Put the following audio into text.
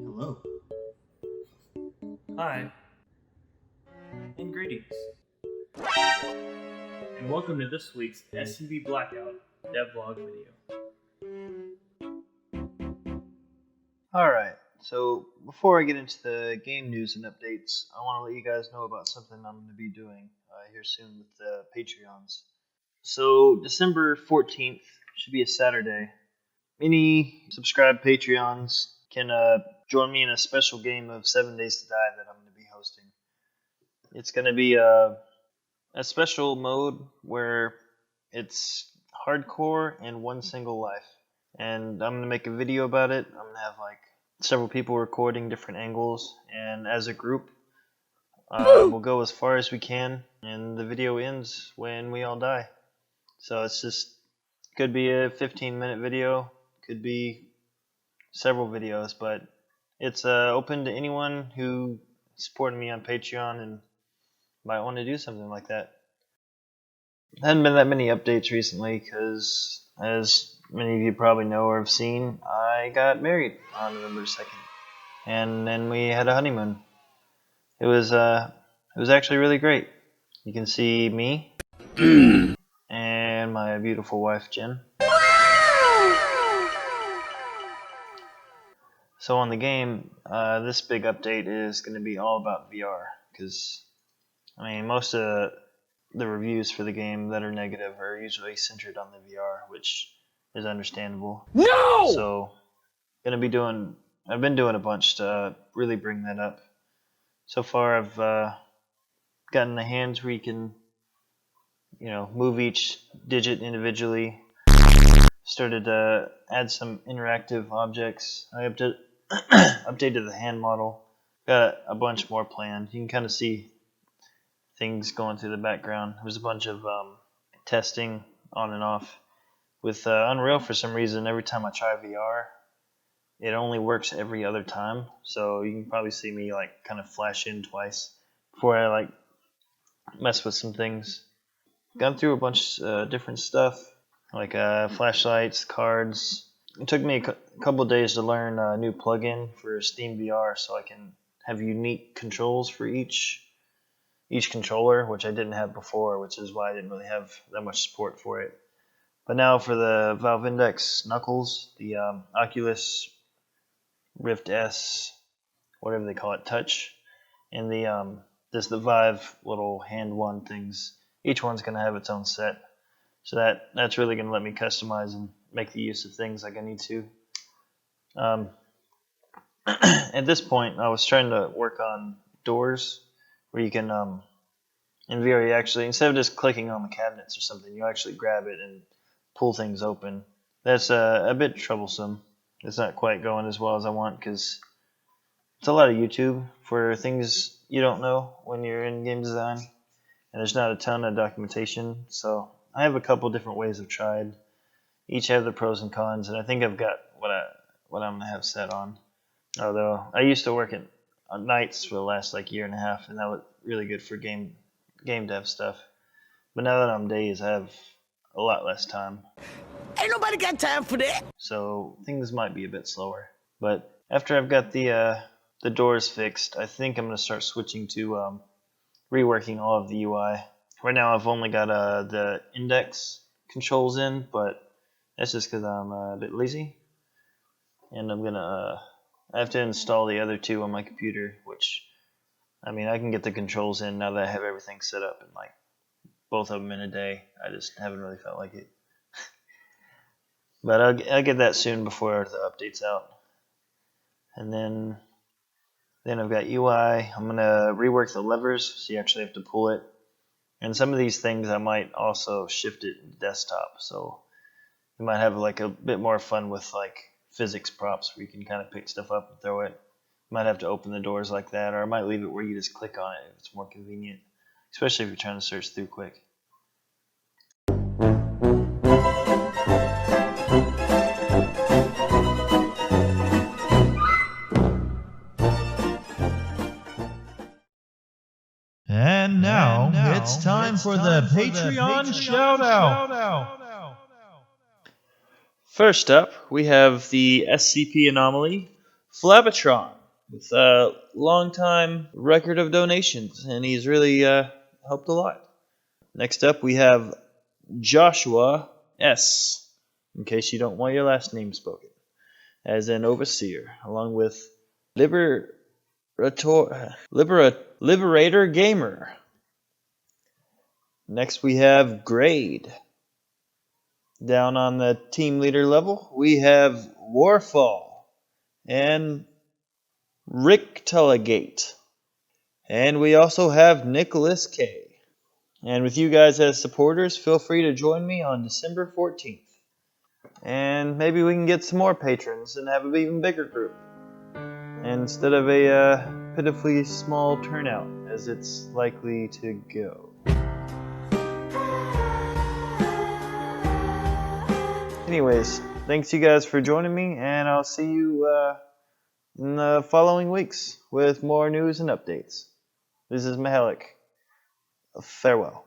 Hello. Hi, and greetings, and welcome to this week's SCV Blackout devlog video. Alright, so before I get into the game news and updates, I want to let you guys know about something I'm going to be doing here soon with the Patreons. So, December 14th should be a Saturday. Any subscribed Patreons can join me in a special game of 7 Days to Die that I'm going to be hosting. It's going to be a special mode where it's hardcore and one single life. And I'm going to make a video about it. I'm going to have several people recording different angles, and as a group, we'll go as far as we can, and the video ends when we all die. So it's just, could be a 15-minute video, could be several videos, but it's open to anyone who supported me on Patreon and might want to do something like that. There hadn't been that many updates recently because, as many of you probably know or have seen, I got married on November 2nd. And then we had a honeymoon. It was actually really great. You can see me and my beautiful wife Jen. So on the game, this big update is going to be all about VR, because most of the reviews for the game that are negative are usually centered on the VR, which is understandable. No! So I've been doing a bunch to really bring that up. So far, I've gotten the hands where you can, move each digit individually. Started to add some interactive objects. I updated the hand model. Got a bunch more planned. You can kind of see things going through the background. There's a bunch of testing on and off. With Unreal, for some reason, every time I try VR, it only works every other time. So you can probably see me kind of flash in twice before I mess with some things. Gone through a bunch of different stuff, like flashlights, cards. It took me a couple days to learn a new plugin for Steam VR, so I can have unique controls for each controller, which I didn't have before, which is why I didn't really have that much support for it. But now for the Valve Index Knuckles, the Oculus Rift S, whatever they call it, Touch, and the Vive little hand one things. Each one's going to have its own set, so that's really going to let me customize and make the use of things like I need to. At this point, I was trying to work on doors where you can, in VR, you actually, instead of just clicking on the cabinets or something, you actually grab it and pull things open. That's a bit troublesome. It's not quite going as well as I want because it's a lot of YouTube for things you don't know when you're in game design, and there's not a ton of documentation. So I have a couple different ways I've tried. Each have the pros and cons, and I think I've got what I'm gonna have set on. Although I used to work on nights for the last year and a half, and that was really good for game dev stuff. But now that I'm days, I have a lot less time. Ain't nobody got time for that. So things might be a bit slower. But after I've got the doors fixed, I think I'm gonna start switching to reworking all of the UI. Right now I've only got the index controls in, but that's just because I'm a bit lazy. And I have to install the other two on my computer, which, I can get the controls in now that I have everything set up in both of them in a day. I just haven't really felt like it. But I'll get that soon before the update's out. And then I've got UI. I'm going to rework the levers so you actually have to pull it. And some of these things I might also shift it to desktop. So you might have a bit more fun with physics props where you can kind of pick stuff up and throw it. You might have to open the doors like that, or I might leave it where you just click on it if it's more convenient, especially if you're trying to search through quick. And now it's time for the Patreon shout-out. First up, we have the SCP anomaly Flabitron with a long time record of donations, and he's really helped a lot. Next up, we have Joshua S., in case you don't want your last name spoken, as an overseer, along with Liberator Gamer. Next, we have Grade. Down on the team leader level, we have Warfall and Rick Telegate. And we also have Nicholas K. And with you guys as supporters, feel free to join me on December 14th. And maybe we can get some more patrons and have an even bigger group, instead of a pitifully small turnout, as it's likely to go. Anyways, thanks you guys for joining me, and I'll see you in the following weeks with more news and updates. This is Mahalik. Farewell.